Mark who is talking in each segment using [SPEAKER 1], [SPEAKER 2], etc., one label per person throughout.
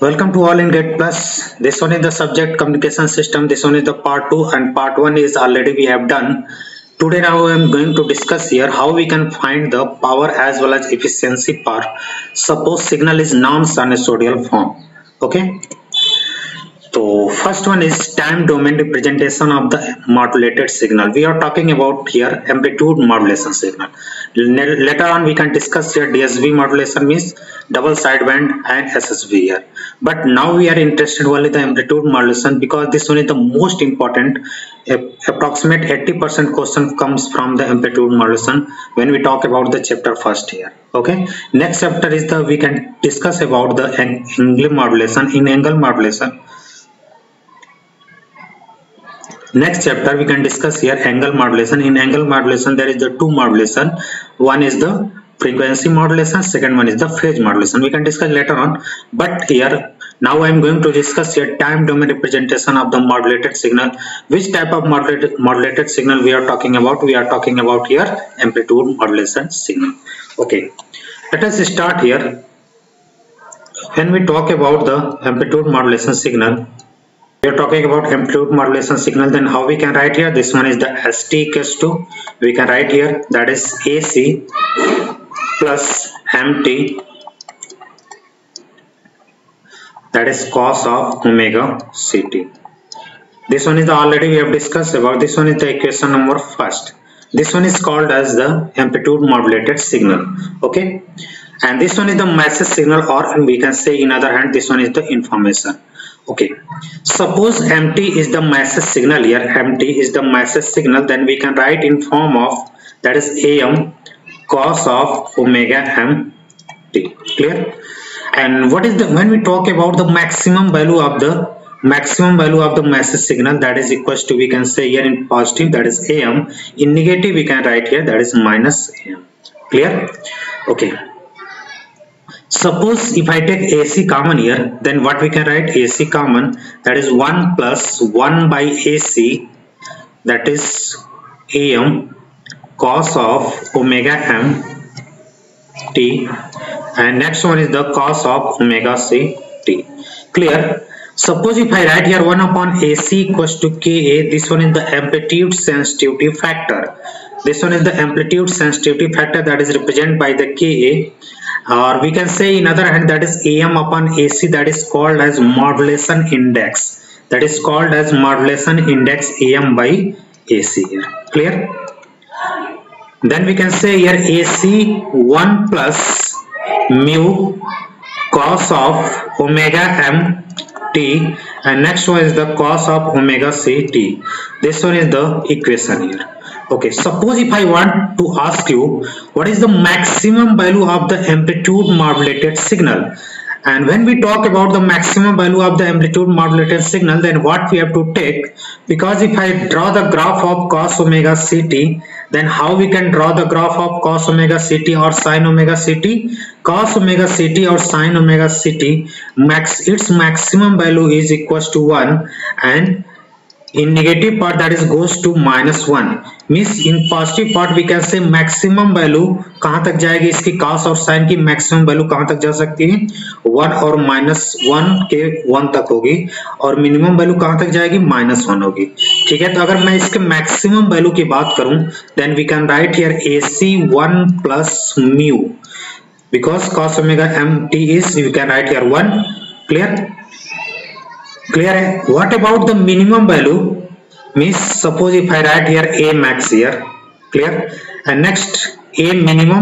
[SPEAKER 1] Welcome to all in Get Plus. This one is the subject communication system. This one is the part 2 and part 1 is already we have done. Today now I am going to discuss here how we can find the power as well as efficiency part. Suppose signal is non-sinusoidal form. Okay. So first one is time domain representation of the modulated signal. We are talking about here amplitude modulation signal. Later on we can discuss here DSB modulation means double sideband and SSB here. But now we are interested only the amplitude modulation because this one is the most important. Approximate 80% question comes from the amplitude modulation when we talk about the chapter first here. Okay. Next chapter is the we can discuss about the angle modulation in angle modulation. Next chapter we can discuss here angle modulation. In angle modulation there is the two modulation. One is the frequency modulation, second one is the phase modulation. We can discuss later on, but here now I am going to discuss here time domain representation of the modulated signal. Which type of modulated signal we are talking about? We are talking about here amplitude modulation signal. Okay, let us start here. When we talk about the amplitude modulation signal, we are talking about amplitude modulation signal, then how we can write here? This one is the ST equals to, we can write here that is AC plus MT, that is cos of omega CT. This one is the already we have discussed about. This one is the equation number first. This one is called as the amplitude modulated signal. Okay, and this one is the message signal, or we can say in other hand this one is the information. Okay, suppose MT is the message signal here. MT is the message signal, then we can write in form of that is AM cos of omega MT. Clear? And what is the, when we talk about the maximum value of the message signal, that is equals to, we can say here in positive that is AM, in negative we can write here that is minus AM. Clear? Okay. Suppose if I take AC common here, then what we can write? AC common, that is 1 plus 1 by AC, that is AM cos of omega M T, and next one is the cos of omega C T. Clear? Suppose if I write here 1 upon AC equals to Ka, this one is the amplitude sensitivity factor. This one is the amplitude sensitivity factor that is represented by the Ka. Or we can say in other hand that is AM upon AC, that is called as modulation index. That is called as modulation index AM by AC here. Clear? Then we can say here AC 1 plus mu cos of omega M T, and next one is the cos of omega C T. This one is the equation here. Okay, suppose if I want to ask you what is the maximum value of the amplitude modulated signal, and when we talk about the maximum value of the amplitude modulated signal, then what we have to take, because if I draw the graph of cos omega CT, then how we can draw the graph of cos omega CT or sin omega CT? Cos omega CT or sin omega CT, its maximum value is equals to 1, and in negative part that is goes to minus 1. Means in positive part we can say maximum value कहां तक जाएगी, इसकी cos और sign की maximum value कहां तक जा सकती है? 1 और -1 के 1 तक होगी, और मिनिमम वैल्यू कहां तक जाएगी? -1 होगी. ठीक है, तो अगर मैं इसके मैक्सिमम वैल्यू की बात करूं, then we can write here AC 1 plus mu, because cos omega MT is, we can write here 1. Clear है? What about the minimum value? Means suppose if I write here A max here, clear, and next A minimum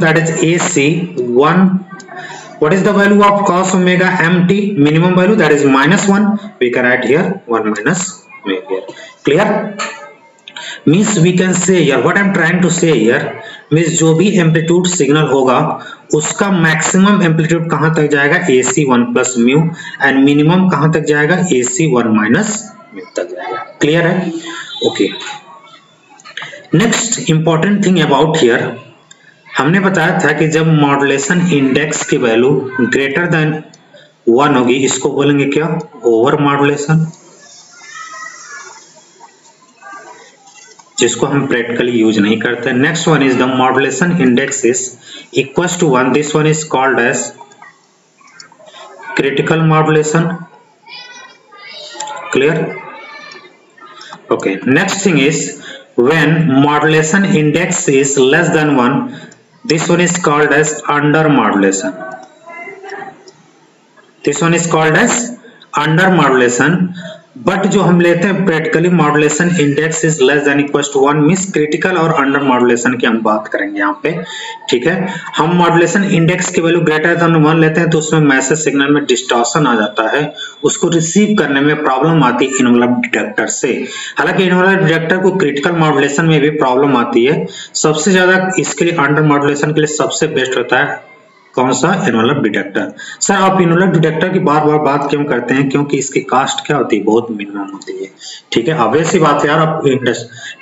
[SPEAKER 1] that is AC 1. What is the value of cos omega MT? Minimum value that is -1. We can write here 1 minus mu here. Clear? Means we can say here, what I am trying to say here means जो भी amplitude signal होगा उसका maximum amplitude कहां तक जाएगा? AC 1 plus mu, and minimum कहां तक जाएगा? AC 1 माइनस म्यू तक जाएगा. क्लियर है? Okay. Next important thing about here, हमने बताया था कि जब मॉड्यूलेशन इंडेक्स की वैल्यू ग्रेटर देन 1 होगी, इसको बोलेंगे क्या? ओवर मॉड्यूलेशन, जिसको हम प्रैक्टिकली यूज नहीं करते. Next one is the modulation index is equals to 1. This one is called as critical modulation. Clear? Okay, next thing is when modulation index is less than 1, this one is called as under modulation. This one is called as under modulation. But जो हम लेते हैं practically modulation index is less than equal to 1, means critical और under modulation की हम बात करेंगे यहाँ पे, ठीक है। हम मॉड्यूलेशन इंडेक्स की वैल्यू ग्रेटर देन 1 लेते हैं तो उसमें मैसेज सिग्नल में डिस्टॉर्शन आ जाता है, उसको रिसीव करने में प्रॉब्लम आती है इनवलप डिटेक्टर से। हालांकि इनवलप डिटेक्टर को क्रिटिकल मॉड्यूलेशन में भी प्रॉब्लम आती है। सबसे ज्यादा इसके लिए अंडर मॉड्यूलेशन के लिए सबसे बेस्ट होता है कौन सा? Envelope detector. सर आप एनवलप डिटेक्टर की बार बार बात क्यों करते हैं? क्योंकि इसकी कास्ट क्या होती है? बहुत मिनिमम होती है, ठीक है। ऑब्वियस सी बात है यार, आप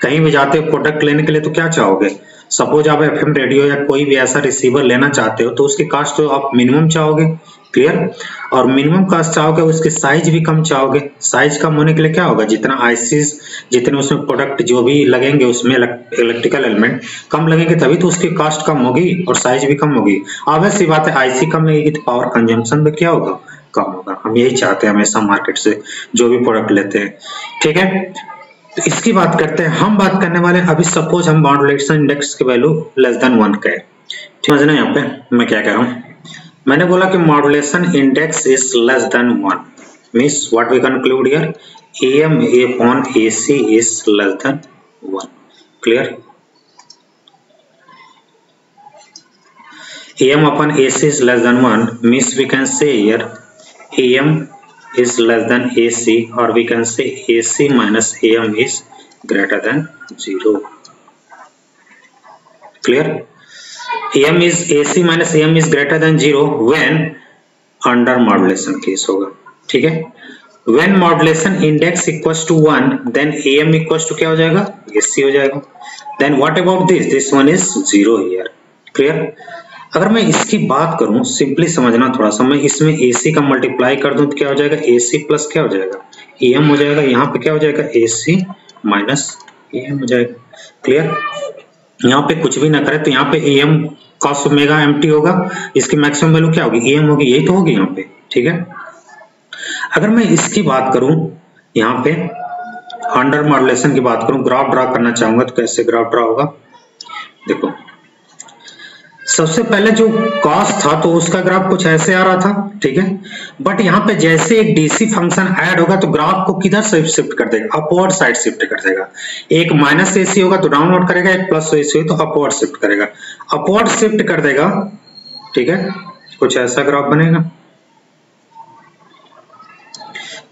[SPEAKER 1] कहीं भी जाते हो प्रोडक्ट लेने के लिए तो क्या चाहोगे? सपोज आप एफएम रेडियो या कोई भी ऐसा रिसीवर लेना चाहते हो तो उसकी कास्ट तो आप मिनिमम चाहोगे, क्लियर। और मिनिमम कास्ट चाहोगे, उसकी साइज भी कम चाहोगे। साइज कम होने के लिए क्या होगा? जितना आईसीज, जितने उसमें प्रोडक्ट जो भी लगेंगे उसमें इलेक्ट्रिकल एलिमेंट कम लगेंगे तभी तो उसकी कास्ट कम होगी और साइज भी कम होगी। ऑब्वियस सी बात है, आईसी कम लगेगी तो पावर कंजम्पशन भी क्या होगा? कम होगा। हम यही चाहते हैं हमेशा मार्केट से जो भी प्रोडक्ट लेते हैं, ठीक है। तो इसकी बात करते हैं। हम बात करने वाले अभी सपोज हम मॉड्यूलेशन इंडेक्स की वैल्यू लेस देन 1 का है, ठीक है। यहाँ पे मैं क्या कह रहा हूँ, मैंने बोला कि modulation index is less than 1, means what we conclude here, AM upon AC is less than 1. Clear? AM upon AC is less than 1 means we can say here AM is less than AC, or we can say AC minus AM is greater than 0. Clear? AM is AC minus AM is greater than 0 when under modulation case होगा, ठीक है। When modulation index equals to 1, then AM equals to क्या हो जाएगा? AC हो जाएगा। Then what about this? This one is 0 here. Clear? अगर मैं इसकी बात करूं, सिंपली समझना थोड़ा सा, मैं इसमें AC का मल्टीप्लाई कर दूं तो क्या हो जाएगा? AC प्लस क्या हो जाएगा? AM हो जाएगा। यहाँ पे क्या हो जाएगा? AC माइनस AM हो जाएगा। क्लियर? यहाँ पे कुछ भी ना करे तो यहाँ पे AM cos ओमेगा MT होगा, इसकी मैक्सिमम वैल्यू क्या होगी? AM होगी, यही तो होगी यहाँ पे, ठीक है। अगर मैं इसकी बात करूं, यहाँ पे अंडर मॉड्यूलेशन की बात करूं, ग्राफ ड्रा करना चाहूंगा तो कैसे ग्राफ ड्रा होगा? देखो, सबसे पहले जो कॉस था तो उसका ग्राफ कुछ ऐसे आ रहा था, ठीक है। बट यहाँ पे जैसे एक डीसी फंक्शन ऐड होगा तो ग्राफ को किधर से शिफ्ट कर देगा? अपवर्ड साइड शिफ्ट कर देगा। एक माइनस AC होगा तो डाउनवर्ड करेगा, एक प्लस AC हो तो अपवर्ड शिफ्ट करेगा। अपवर्ड शिफ्ट कर देगा, ठीक है, कुछ ऐसा ग्राफ बनेगा,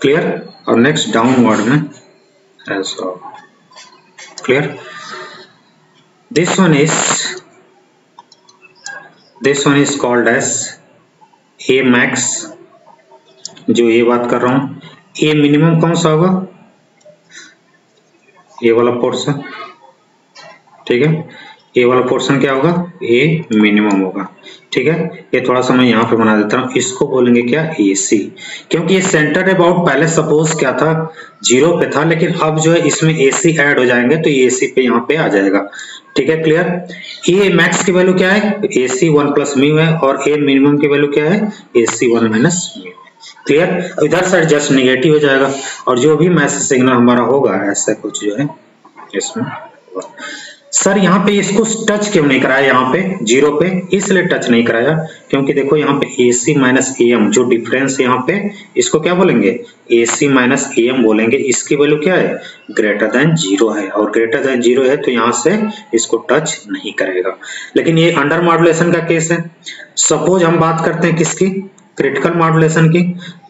[SPEAKER 1] क्लियर। और नेक्स्ट डाउनवर्ड में ऐसा, clear. This one is called as A max, जो ये बात कर रहा हूं। A मिनिमम कौन सा होगा? ये वाला पोर्शन, ठीक है। ये वाला पोर्शन क्या होगा? A मिनिमम होगा, ठीक है। ये थोड़ा सा मैं यहाँ पे बना देता हूँ, इसको बोलेंगे क्या? AC, क्योंकि ये सेंटर अबाउट पहले सपोज क्या था? 0 पे था, लेकिन अब जो है इसमें AC ऐड हो जाएंगे तो AC पे यहाँ पे आ जाएगा, ठीक है, क्लियर। A मैक्स की वैल्यू क्या है? AC 1 प्लस म्यू है, और A मिनिमम की वैल्यू क्या है? AC 1 minus mu, clear. इधर साइड जस्ट निगेटिव हो जाएगा और जो भी मैसेज सिग्नल हमारा होगा ऐसा कुछ जो है इसमें। सर यहाँ पे इसको टच क्यों नहीं कराया? यहाँ पे 0 पे इसलिए टच नहीं कराया क्योंकि देखो यहाँ पे AC माइनस AM जो डिफरेंस यहाँ पे, इसको क्या बोलेंगे? AC माइनस AM बोलेंगे। इसकी वैल्यू क्या है? ग्रेटर देन 0 है, और ग्रेटर देन 0 है तो यहाँ से इसको टच नहीं करेगा। लेकिन ये अंडर मॉड्यूलेशन का केस है। सपोज हम बात करते हैं किसकी? क्रिटिकल मॉड्यूलेशन की।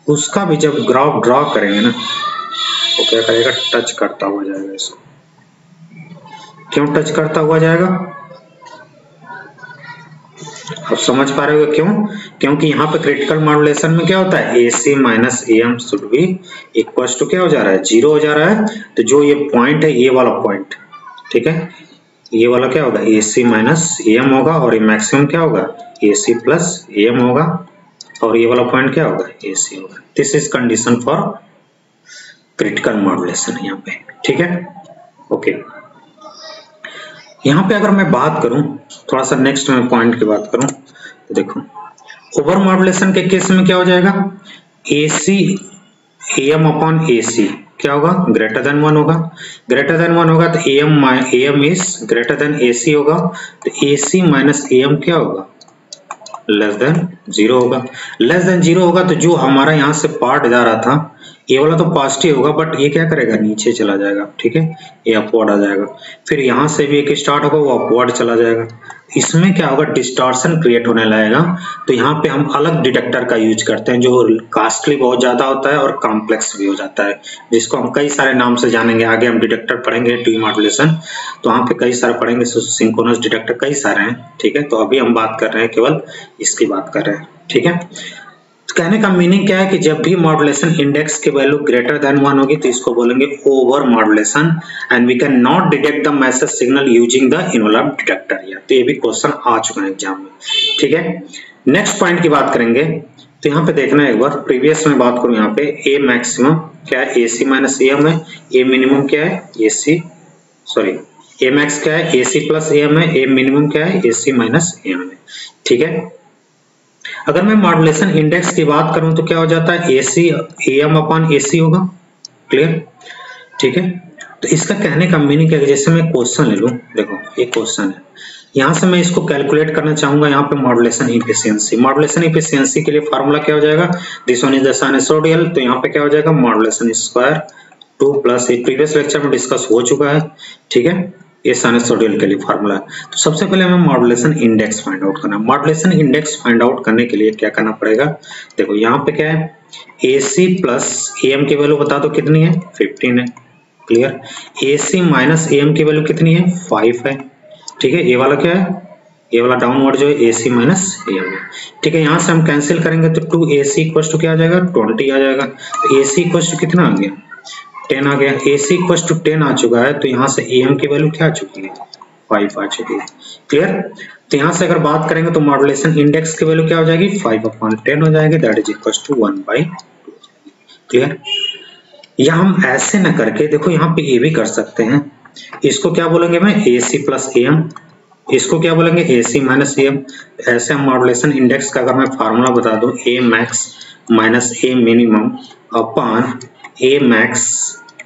[SPEAKER 1] उसका भी जब ग्राफ ड्रॉ करेंगे ना तो क्या करेगा? टच करता हुआ जाएगा इसको। क्यों टच करता हुआ जाएगा? अब समझ पा रहे हो क्यों? क्योंकि यहाँ पे क्रिटिकल मॉड्यूलेशन में क्या होता है? AC minus AM should be equal to क्या हो जा रहा है? 0 हो जा रहा है। तो जो ये पॉइंट है, ये वाला पॉइंट, ठीक है, ये वाला क्या होगा? AC माइनस AM होगा, और ये मैक्सिमम क्या होगा? AC प्लस AM होगा, और ये वाला पॉइंट क्या होगा? AC होगा। This is condition for critical modulation यहाँ पे, ठीक है, ओके। यहाँ पे अगर मैं बात करूं, थोड़ा सा नेक्स्ट में पॉइंट की बात करूं तो देखो, ओवर मॉड्यूलेशन के केस में क्या हो जाएगा, AC AM अपॉन AC क्या होगा, ग्रेटर देन 1 होगा। ग्रेटर देन 1 होगा तो AM is greater than AC होगा, तो AC माइनस AM क्या होगा, लेस देन 0 होगा। लेस देन 0 होगा तो जो हमारा यहाँ से पार्ट जा रहा था ये वाला तो पॉजिटिव होगा, बट ये क्या करेगा, नीचे चला जाएगा, ठीक है, ये अपवर्ड आ जाएगा। फिर यहाँ से भी एक स्टार्ट होगा, वो अपवर्ड चला जाएगा। इसमें क्या होगा, डिस्टॉर्शन क्रिएट होने लगेगा। तो यहाँ पे हम अलग डिटेक्टर का यूज करते हैं जो कॉस्टली बहुत ज्यादा होता है और कॉम्प्लेक्स भी हो जाता है, जिसको हम कई सारे नाम से जानेंगे। आगे हम डिटेक्टर पढ़ेंगे डीमॉड्यूलेशन, तो वहाँ पे कई सारे पढ़ेंगे, सिंक्रोनस डिटेक्टर कई सारे हैं, ठीक है। तो अभी हम बात कर रहे हैं, केवल इसकी बात कर रहे हैं, ठीक है। कहने का मीनिंग क्या है कि जब भी मॉड्यूलेशन इंडेक्स की वैल्यू ग्रेटर देन 1 होगी तो इसको बोलेंगे over modulation, and we can not detect the message signal using the envelope detector. तो ये भी क्वेश्चन आ चुका है एग्जाम में, ठीक है। नेक्स्ट पॉइंट की बात करेंगे, तो यहाँ पे देखना है एक बार, प्रीवियस में बात करूं यहाँ पे ए मैक्सिमम क्या है, AC माइनस AM है, ए मिनिमम क्या है, ए मैक्स क्या है, AC प्लस AM है, ए मिनिमम क्या है, AC माइनस AM है, ठीक है। अगर मैं मॉड्यूलेशन इंडेक्स की बात करूं तो क्या हो जाता है, AC AM अपॉन AC होगा, क्लियर, ठीक है। तो इसका कहने का मीनिंग क्या है, जैसे मैं क्वेश्चन ले लूं, देखो एक क्वेश्चन है, यहां से मैं इसको कैलकुलेट करना चाहूंगा यहाँ पे मॉड्यूलेशन इफिशियंसी। मॉड्यूलेशन इफिशियंसी के लिए फार्मूला क्या हो जाएगा, this one is the sinusoidal, तो यहाँ पे क्या हो जाएगा, modulation square 2 plus, previous lecture में डिस्कस हो चुका है, ठीक है, ये साइनसोइडल के लिए फार्मूला है। तो सबसे पहले हमें मॉड्यूलेशन इंडेक्स फाइंड आउट करना है। मॉड्यूलेशन इंडेक्स फाइंड आउट करने के लिए क्या करना पड़ेगा, देखो यहाँ पे क्या है, AC प्लस AM की वैल्यू बता दो कितनी है, 15 है, क्लियर। AC माइनस AM की वैल्यू कितनी है, 5 है, ठीक है। ये वाला क्या है, ये वाला डाउनवर्ड जो है AC माइनस AM है, ठीक है। यहाँ से हम कैंसिल करेंगे तो 2AC इक्वल टू क्या आ जाएगा, 20 आ जाएगा। तो AC इक्वल टू कितना आ गया, 10 आ गया। AC इक्वल टू 10 आ चुका है, तो यहाँ से AM की वैल्यू क्या आ चुकी है, 5 आ चुकी है, क्लियर। तो यहाँ से अगर बात करेंगे तो मॉड्यूलेशन इंडेक्स की वैल्यू क्या हो जाएगी, 5/10 हो जाएगी, that is equal to 1/2, clear. या हम ऐसे न करके देखो यहाँ पे ये भी कर सकते हैं, इसको क्या बोलेंगे मैं, AC प्लस AM, इसको क्या बोलेंगे, AC माइनस AM। ऐसे हम मॉड्यूलेशन इंडेक्स का अगर मैं फार्मूला बता दूं, A max minus A minimum upon A max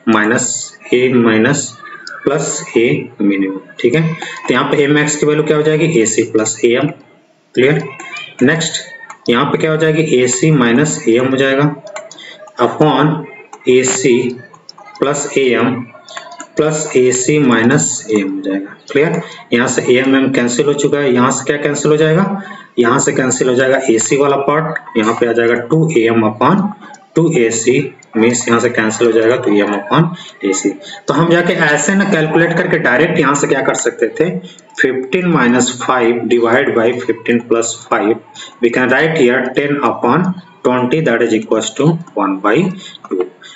[SPEAKER 1] minus A minus plus A minimum, ठीक है। तो यहाँ पे A मैक्स की वैल्यू क्या हो जाएगी, AC plus AM, clear. Next यहाँ पे क्या हो जाएगी, AC माइनस AM हो जाएगा upon AC plus AM plus AC minus AM हो जाएगा, क्लियर। यहाँ से AM कैंसिल हो चुका है, यहाँ से क्या कैंसिल हो जाएगा, यहाँ से कैंसिल हो जाएगा AC वाला पार्ट, यहाँ पे आ जाएगा 2AM अपॉन 2AC, मीन्स यहाँ से कैंसिल हो जाएगा, तो AM अपॉन AC। तो हम जाके ऐसे ना कैलकुलेट करके डायरेक्ट यहाँ से क्या कर सकते थे, 15 minus 5 divide by 15 plus 5, we can write here 10 upon 20, that is equal to 1/2,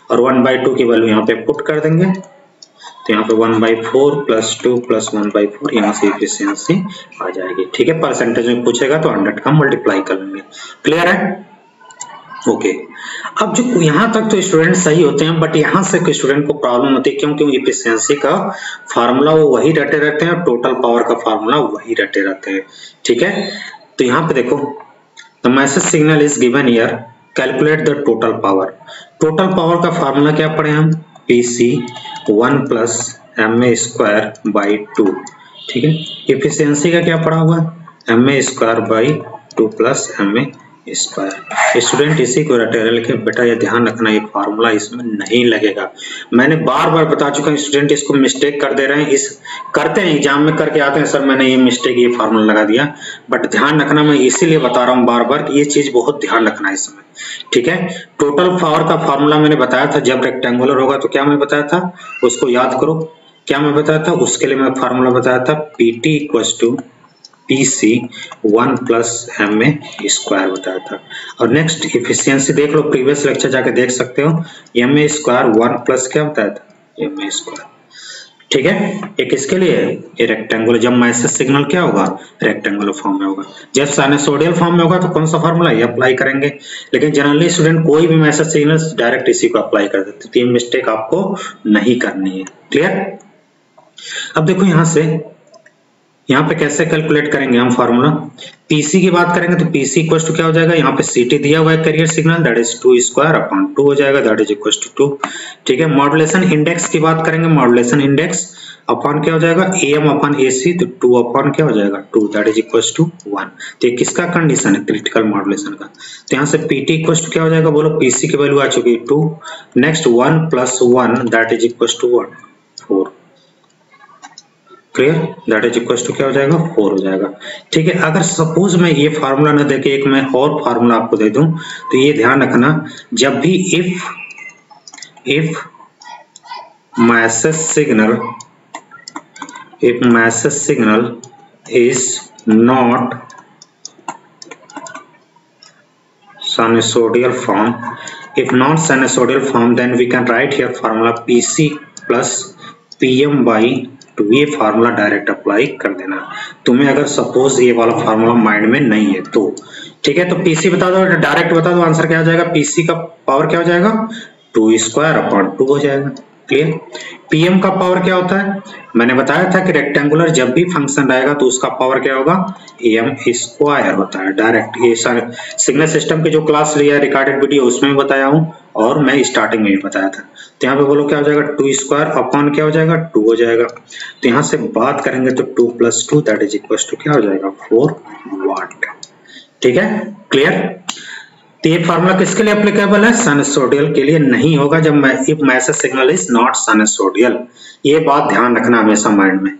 [SPEAKER 1] और 1/2 की वैल्यू यहाँ पे पुट कर देंगे, तो यहाँ पे 1/4 प्लस 2 प्लस 1/4, यहाँ से एफिशिएंसी आ जाएगी, ठीक है। परसेंटेज में पूछेगा तो 100 का मल्टीप्लाई कर लेंगे, क्लियर है, ओके। अब जो यहाँ तक तो स्टूडेंट सही होते हैं, बट यहाँ से स्टूडेंट को प्रॉब्लम होती है, क्योंकि एफिशिएंसी का फार्मूला वो वही रटे रहते हैं, टोटल पावर का फार्मूला वही रटे रहते हैं, ठीक है। तो यहाँ पे देखो, the message signal is given here, calculate the total power. Total power का फार्मूला क्या पढ़े हम, PC 1 plus MA square by 2, ठीक है। एफिशिएंसी का क्या पढ़ा हुआ है, MA square by 2 plus MA square. Student इसी को रटे, लेकिन बेटा ये ध्यान रखना, ये फार्मूला इसमें नहीं लगेगा। मैंने बार बार बता चुका हूँ, स्टूडेंट इसको मिस्टेक कर दे रहे हैं, इस करते हैं एग्जाम में करके आते हैं, सर मैंने ये मिस्टेक, ये फार्मूला लगा दिया, बट ध्यान रखना, मैं इसीलिए बता रहा हूँ बार बार कि ये चीज बहुत ध्यान रखना है इसमें, ठीक है। टोटल पावर का फार्मूला मैंने बताया था, जब रेक्टेंगुलर होगा तो क्या मैं बताया था, उसको याद करो, क्या मैं बताया था, उसके लिए मैं फार्मूला बताया था, PT equals to PC 1 plus MA square बताया था। और नेक्स्ट एफिशिएंसी देख लो, प्रीवियस लेक्चर जाके देख सकते हो, MA स्क्वायर 1 प्लस क्या बताया था, MA स्क्वायर, ठीक है। एक इसके लिए ये रेक्टेंगुलर, जब मैसेज सिग्नल क्या होगा, रेक्टेंगुलर फॉर्म में होगा, जब साइनसोइडल फॉर्म में होगा तो कौन सा फार्मूला ये अप्लाई करेंगे, लेकिन जनरली स्टूडेंट कोई भी मैसेज सिग्नल डायरेक्ट इसी को अप्लाई कर देते, तो ये मिस्टेक आपको नहीं करनी है, क्लियर। अब देखो यहाँ से यहाँ पे कैसे कैलकुलेट करेंगे हम फॉर्मूला, पीसी की बात करेंगे तो पीसी इक्वल टू क्या हो जाएगा, यहाँ पे सीटी दिया हुआ है carrier signal, that is 2 square upon 2 हो जाएगा, दैट इज इक्वल टू 2। ठीक है, मॉड्यूलेशन इंडेक्स की बात करेंगे, मॉड्यूलेशन इंडेक्स अपॉन क्या हो जाएगा, एम अपॉन एसी, तो 2 अपॉन क्या हो जाएगा 2, दैट इज इक्वल टू 1। तो ये किसका कंडीशन है, क्रिटिकल मॉड्यूलेशन का। तो यहाँ से पीटी इक्वल टू क्या हो जाएगा, बोलो पीसी की वैल्यू आ चुकी है 2, next 1 plus 1 that is equal to 4। Clear, that is equal to क्या हो जाएगा 4 हो जाएगा। ठीक है, अगर सपोज मैं ये फार्मूला ना देके एक मैं और फार्मूला आपको दे दूं, तो ये ध्यान रखना, जब भी if message signal is not sinusoidal form, if not sinusoidal form, then we can write here formula PC plus PM by 2। ये फार्मूला डायरेक्ट अप्लाई कर देना तुम्हें, अगर सपोज ये वाला फार्मूला माइंड में नहीं है तो। ठीक है, तो पीसी बता दो, डायरेक्ट बता दो, आंसर क्या हो जाएगा, पीसी का पावर क्या हो जाएगा 2 स्क्वायर अपॉन 2 हो जाएगा। क्लियर, पीएम का पावर क्या होता है, मैंने बताया था कि रेक्टेंगुलर जब भी फंक्शन रहेगा तो उसका पावर क्या होगा, एम स्क्वायर होता है। डायरेक्ट ये सिग्नल सिस्टम की जो क्लास लिया है रिकॉर्डेड वीडियो उसमें बताया हूं, और मैं स्टार्टिंग में भी बताया था। तो यहाँ पे बोलो क्या हो जाएगा 2 स्क्वायर अपॉन क्या हो जाएगा 2 हो जाएगा। तो यहाँ से बात करेंगे तो 2 plus 2 that is equal to क्या हो जाएगा 4 वाट। ठीक है, क्लियर। तो ये फार्मूला किसके लिए एप्लीकेबल है, साइनसोइडल के लिए नहीं होगा, जब message signal is not sinusoidal. ये बात ध्यान रखना हमेशा माइंड में।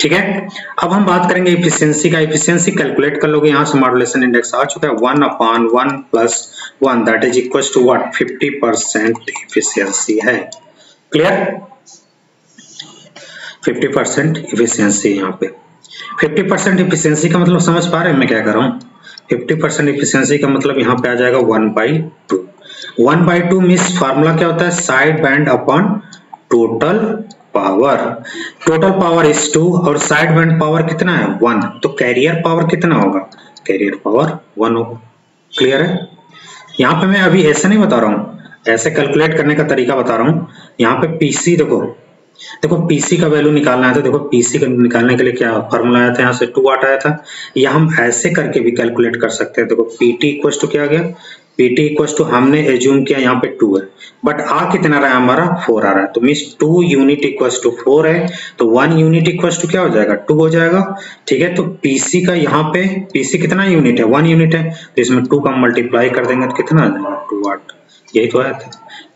[SPEAKER 1] ठीक है, अब हम बात करेंगे इफिशियंसी का। इफिशियंसी कैलकुलेट कर लोगे, यहाँ से मॉड्यूलेशन इंडेक्स आ चुका है 1 upon 1 plus 1 that is equal to what 50% efficiency है। Clear, 50% efficiency. यहाँ पे 50% इफिशियंसी का मतलब समझ पा रहे हैं मैं क्या कर रहा हूँ। 50% इफिशियंसी का मतलब यहाँ पे आ जाएगा 1/2। 1/2 मीन्स फार्मूला क्या होता है, side band upon total power. Total power is 2 और साइड बैंड पावर कितना है 1, तो कैरियर पावर कितना होगा, कैरियर पावर 1 होगा। क्लियर है, यहाँ पे मैं अभी ऐसे नहीं बता रहा हूँ, ऐसे कैलकुलेट करने का तरीका बता रहा हूँ। यहाँ पे पीसी देखो पीसी का वैल्यू निकालना है, तो देखो पीसी का निकालने के लिए क्या फॉर्मूला आया था, यहाँ से 2 वाट आया था, या हम ऐसे करके भी कैलकुलेट कर सकते हैं। देखो पीटी इक्वल टू क्या आ गया, पीटी इक्वल टू हमने एज्यूम किया यहाँ पे 2 है, बट आ कितना रहा है हमारा 4 आ रहा है, तो मीन्स 2 यूनिट इक्वल टू 4 है, तो 1 यूनिट इक्वल टू क्या हो जाएगा 2 हो जाएगा। ठीक है, तो पीसी का यहाँ पे पीसी कितना यूनिट है 1 यूनिट है, तो इसमें 2 का मल्टीप्लाई कर देंगे तो कितना आ जाएगा 2 वाट। यही तो आया था।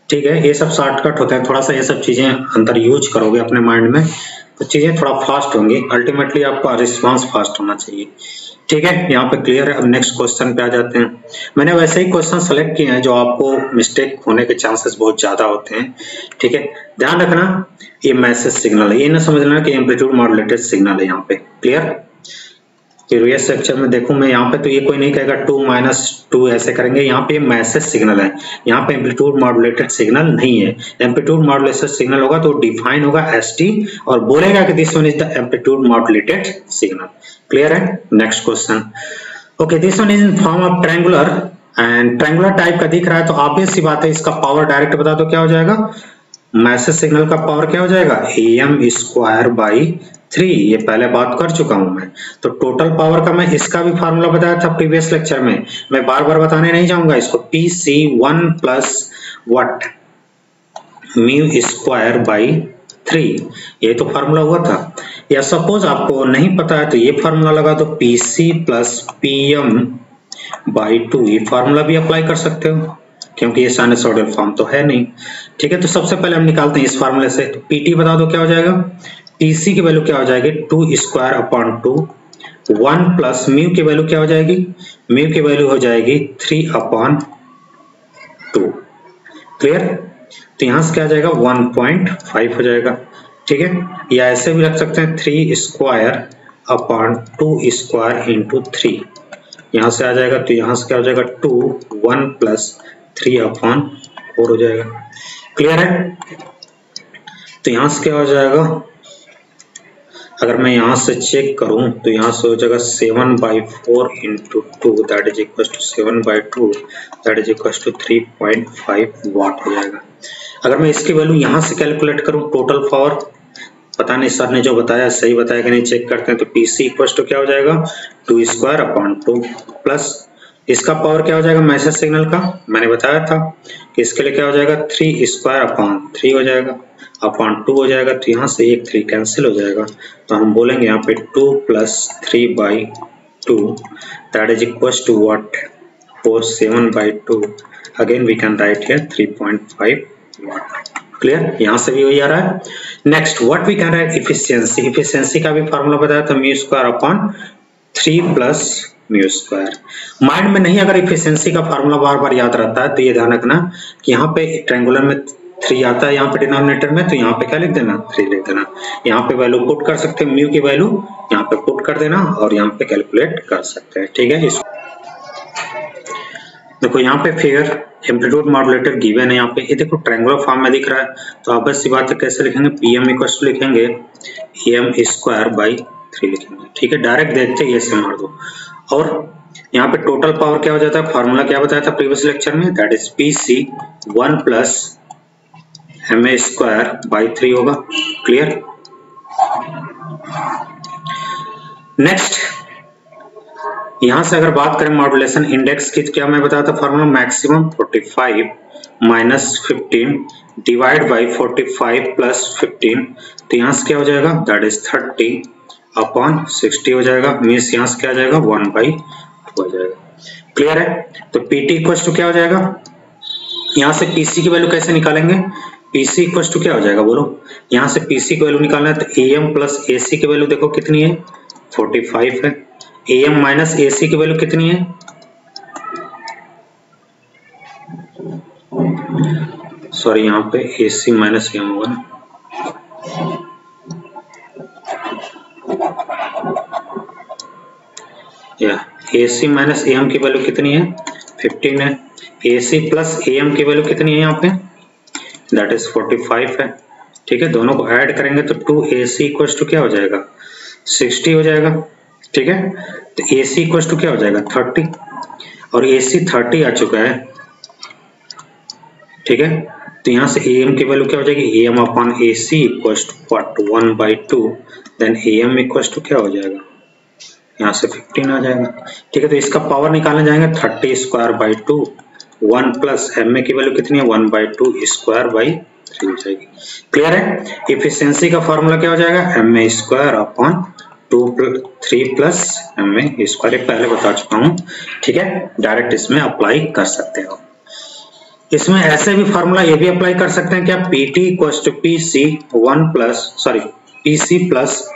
[SPEAKER 1] ठीक है, ये सब शॉर्टकट होते हैं, थोड़ा सा ये सब चीजें अंदर यूज करोगे अपने माइंड में तो चीजें थोड़ा फास्ट होंगी, अल्टीमेटली आपका रिस्पांस फास्ट होना चाहिए। ठीक है, यहाँ पे क्लियर है। अब नेक्स्ट क्वेश्चन पे आ जाते हैं। मैंने वैसे ही क्वेश्चन सेलेक्ट किए हैं जो आपको मिस्टेक होने के चांसेस बहुत ज्यादा होते हैं। ठीक है, ध्यान रखना ये मैसेज सिग्नल है, ये ना समझ लेना कि एम्पलीट्यूड मॉड्यूलेटेड सिग्नल है यहाँ पे। क्लियर, प्रीवियस सेक्शन में देखूं मैं यहाँ पे तो ये कोई नहीं कहेगा 2 - 2 ऐसे करेंगे, यहाँ पे मैसेज सिग्नल है, यहाँ पे एम्पलीट्यूड मॉड्यूलेटेड सिग्नल नहीं है। एम्पलीट्यूड मॉड्यूलेटेड सिग्नल होगा तो डिफाइन होगा एसटी और बोलेगा कि this one is the amplitude modulated signal. Clear है, next question. Okay, this one is in form of triangular and triangular type का दिख रहा है, तो ऑब्वियस सी बात है इसका पावर डायरेक्ट बता दो क्या हो जाएगा, मैसेज सिग्नल का पावर क्या हो जाएगा am²/3। ये पहले बात कर चुका हूं मैं। तो टोटल पावर का मैं इसका भी फार्मूला बताया था प्रीवियस लेक्चर में, मैं बार बार बताने नहीं जाऊंगा इसको। PC1 प्लस व्हाट μ²/3, ये तो फार्मूला हुआ था। या सपोज आपको नहीं पता है तो ये फार्मूला लगा दो PC प्लस PM/2, ये फार्मूला भी अप्लाई कर सकते हो क्योंकि ये साइनसॉइडल फॉर्म तो है नहीं। ठीक है, तो सबसे पहले हम निकालते हैं इस फार्मूले से। तो PT बता दो क्या हो जाएगा, PC की वैल्यू क्या हो जाएगी 2²/2, 1 प्लस म्यू की वैल्यू क्या हो जाएगी, म्यू की वैल्यू हो जाएगी 3/2। क्लियर, तो यहां से क्या आ जाएगा 1.5 हो जाएगा। ठीक है, या ऐसे भी रख सकते हैं 3²/2² इंटू 3, यहां से आ जाएगा, तो यहां से क्या हो जाएगा 2, 1 प्लस 3/4 हो जाएगा। क्लियर है, तो यहां से क्या हो जाएगा, अगर मैं यहां से चेक करूं तो यहां से हो जाएगा 7/4 into 2 that is equal to 7/2 that is equal to 3.5 watt हो जाएगा। अगर मैं इसकी वैल्यू यहां से कैलकुलेट करूं टोटल पावर पता नहीं सर ने जो बताया सही बताया कि नहीं, चेक करते हैं। तो PC इक्वल टू क्या हो जाएगा 2 स्क्वायर अपॉन 2 प्लस इसका पावर क्या हो जाएगा मैसेज सिग्नल का, मैंने बताया था कि इसके लिए क्या हो जाएगा 3 स्क्वायर अपॉन 3 हो जाएगा अपॉन 2 हो जाएगा। तो यहाँ से एक 3 कैंसिल हो जाएगा, तो हम बोलेंगे यहाँ पे 2 plus 3/2 that is equal to what 47/2। Again we can write here 3.5 watt. Clear, यहाँ से भी वही आ रहा है। Next what we can write efficiency. Efficiency का भी फॉर्मूला बताया था mu square upon 3 plus mu square. Mind में नहीं अगर इफिशियंसी का फॉर्मूला बार बार याद रहता है तो ये ध्यान रखना कि यहाँ पे ट्रायंगुलर में 3 आता है यहाँ पे डिनोमिनेटर में, तो यहाँ पे क्या लिख देना 3 लिख देना। यहाँ पे वैल्यू पुट कर सकते हैं, म्यू की वैल्यू यहाँ पे पुट कर देना और यहाँ पे कैलकुलेट कर सकते हैं। ठीक है, देखो यहाँ पे फिगर एम्पलीट्यूड मॉड्यूलेटर गिवन है यहाँ पे, ये देखो ट्रायंगुलर फॉर्म में दिख रहा है। तो आप बस सी बात है कैसे लिखेंगे, PM इक्वल टू लिखेंगे AM स्क्वायर बाई 3 लिखेंगे। ठीक है, डायरेक्ट देखते ये से मार दो। और यहाँ पे टोटल पावर क्या हो जाता है, फॉर्मूला क्या बताया था प्रीवियस लेक्चर में, that is PC 1 plus MA square by 3 होगा। क्लियर, नेक्स्ट यहां से अगर बात करें मॉड्यूलेशन इंडेक्स की तो क्या मैं बताया था formula, maximum 45 minus 15 divide by 45 plus 15। तो यहाँ से क्या हो जाएगा दैट इज 30 अपॉन 60 हो जाएगा, मीन्स यहाँ से क्या आ जाएगा 1/2 हो जाएगा। क्लियर है, तो PT इक्वल टू क्या हो जाएगा, यहाँ से PC की वैल्यू कैसे निकालेंगे, PC इक्वल टू क्या हो जाएगा बोलो, यहाँ से PC की वैल्यू निकालना है तो AM प्लस AC की वैल्यू देखो कितनी है 45 है, AM माइनस AC की वैल्यू कितनी है, सॉरी यहाँ पे AC माइनस AM होगा ना, या AC माइनस AM की वैल्यू कितनी है 15 है, AC प्लस AM की वैल्यू कितनी है यहाँ पे दैट इज 45 है। ठीक है, दोनों को ऐड करेंगे तो 2AC इक्वल टू क्या हो जाएगा 60 हो जाएगा। ठीक है, तो AC इक्वल टू क्या हो जाएगा 30 और AC 30 आ चुका है। ठीक है, तो यहाँ से AM की वैल्यू क्या हो जाएगी, AM upon AC equal to what 1/2, then AM equal to क्या हो जाएगा यहाँ से 15 आ जाएगा। ठीक है, तो इसका पावर निकालने जाएंगे 30 स्क्वायर बाई 2 1 प्लस MA की वैल्यू कितनी है 1/2 स्क्वायर बाई 3 हो जाएगी। क्लियर है, इफिशियंसी का फॉर्मूला क्या हो जाएगा MA square upon 3 plus MA square, पहले बता चुका हूँ। ठीक है, डायरेक्ट इसमें अप्लाई कर सकते हो। इसमें ऐसे भी फॉर्मूला ये भी अप्लाई कर सकते हैं क्या, PT equal to PC plus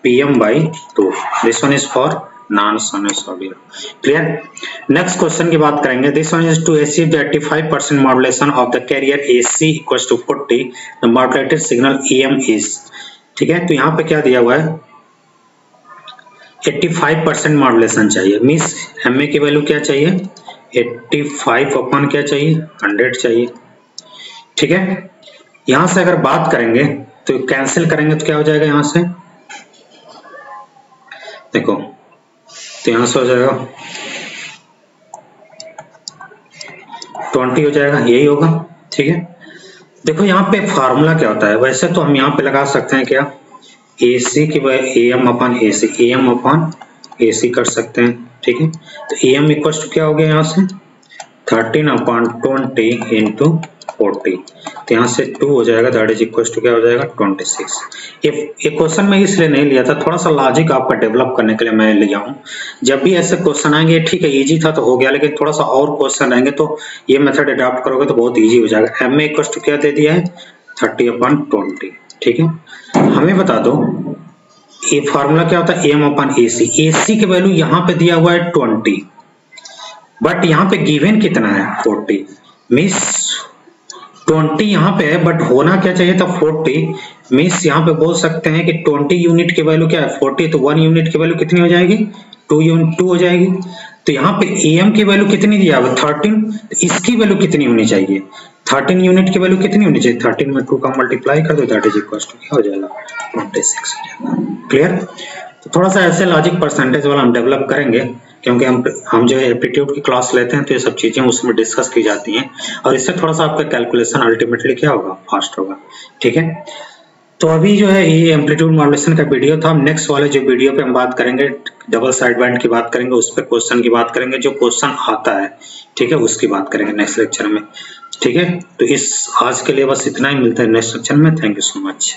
[SPEAKER 1] PM by 2। This one is for non sinusoidal. Clear, next question की बात करेंगे। This one is to achieve the 85% modulation of the carrier AC equal to 40, the modulated signal EM is. ठीक है, तो यहाँ पे क्या दिया हुआ है 85% मॉड्यूलेशन चाहिए, मीन्स MA की वैल्यू क्या चाहिए 85 अपॉन क्या चाहिए 100 चाहिए। ठीक है, यहां से अगर बात करेंगे तो कैंसिल करेंगे तो क्या हो जाएगा, यहां से देखो तो यहां से हो जाएगा 20 हो जाएगा, यही होगा। ठीक है, देखो यहाँ पे फार्मूला क्या होता है, वैसे तो हम यहाँ पे लगा सकते हैं क्या AC की AM अपॉन AC कर सकते हैं। ठीक है, तो AM इक्वल टू क्या हो गया यहाँ से 13 अपॉन 20 इंटू 40, तो यहाँ से 2 हो जाएगा, दैट इज इक्वल टू क्या हो जाएगा 26। ये क्वेश्चन में इसलिए नहीं लिया था, थोड़ा सा लॉजिक आपका डेवलप करने के लिए मैं लिया हूँ। जब भी ऐसे क्वेश्चन आएंगे, ठीक है इजी था तो हो गया, लेकिन थोड़ा सा और क्वेश्चन आएंगे तो ये मेथड अडॉप्ट करोगे तो बहुत इजी हो जाएगा। MA इक्वल टू क्या दे दिया है 30 अपॉन 20। ठीक है, हमें बता दो ये फार्मूला क्या होता है AM अपॉन AC। AC की वैल्यू यहाँ पे दिया हुआ है 20, बट यहाँ पे गिवन कितना है 40, मीन्स 20 यहाँ पे है बट होना क्या चाहिए था 40, मीन्स यहाँ पे बोल सकते हैं कि 20 यूनिट की वैल्यू क्या है 40, तो 1 यूनिट की वैल्यू कितनी हो जाएगी 2 हो जाएगी। तो यहाँ पे AM की वैल्यू कितनी दिया है 13, तो इसकी वैल्यू कितनी होनी चाहिए 13 यूनिट की वैल्यू कितनी होनी चाहिए 13 में 2 का मल्टीप्लाई कर दो, दैट इज इक्वल टू क्या हो जाएगा 26 हो जाएगा। क्लियर, तो थोड़ा सा ऐसे लॉजिक परसेंटेज वाला हम डेवलप करेंगे, क्योंकि हम जो है एप्टीट्यूड की क्लास लेते हैं तो ये सब चीजें उसमें डिस्कस की जाती हैं और इससे थोड़ा सा आपका कैलकुलेशन अल्टीमेटली क्या होगा फास्ट होगा। ठीक है, तो अभी जो है ये एम्पलीट्यूड मॉड्यूलेशन का वीडियो था। हम नेक्स्ट वाले जो वीडियो पे हम बात करेंगे डबल साइड बैंड की बात करेंगे, उस पर क्वेश्चन की बात करेंगे, जो क्वेश्चन आता है, ठीक है, उसकी बात करेंगे नेक्स्ट लेक्चर में। ठीक है, तो इस आज के लिए बस इतना ही, मिलता है नेक्स्ट लेक्चर में। Thank you so much.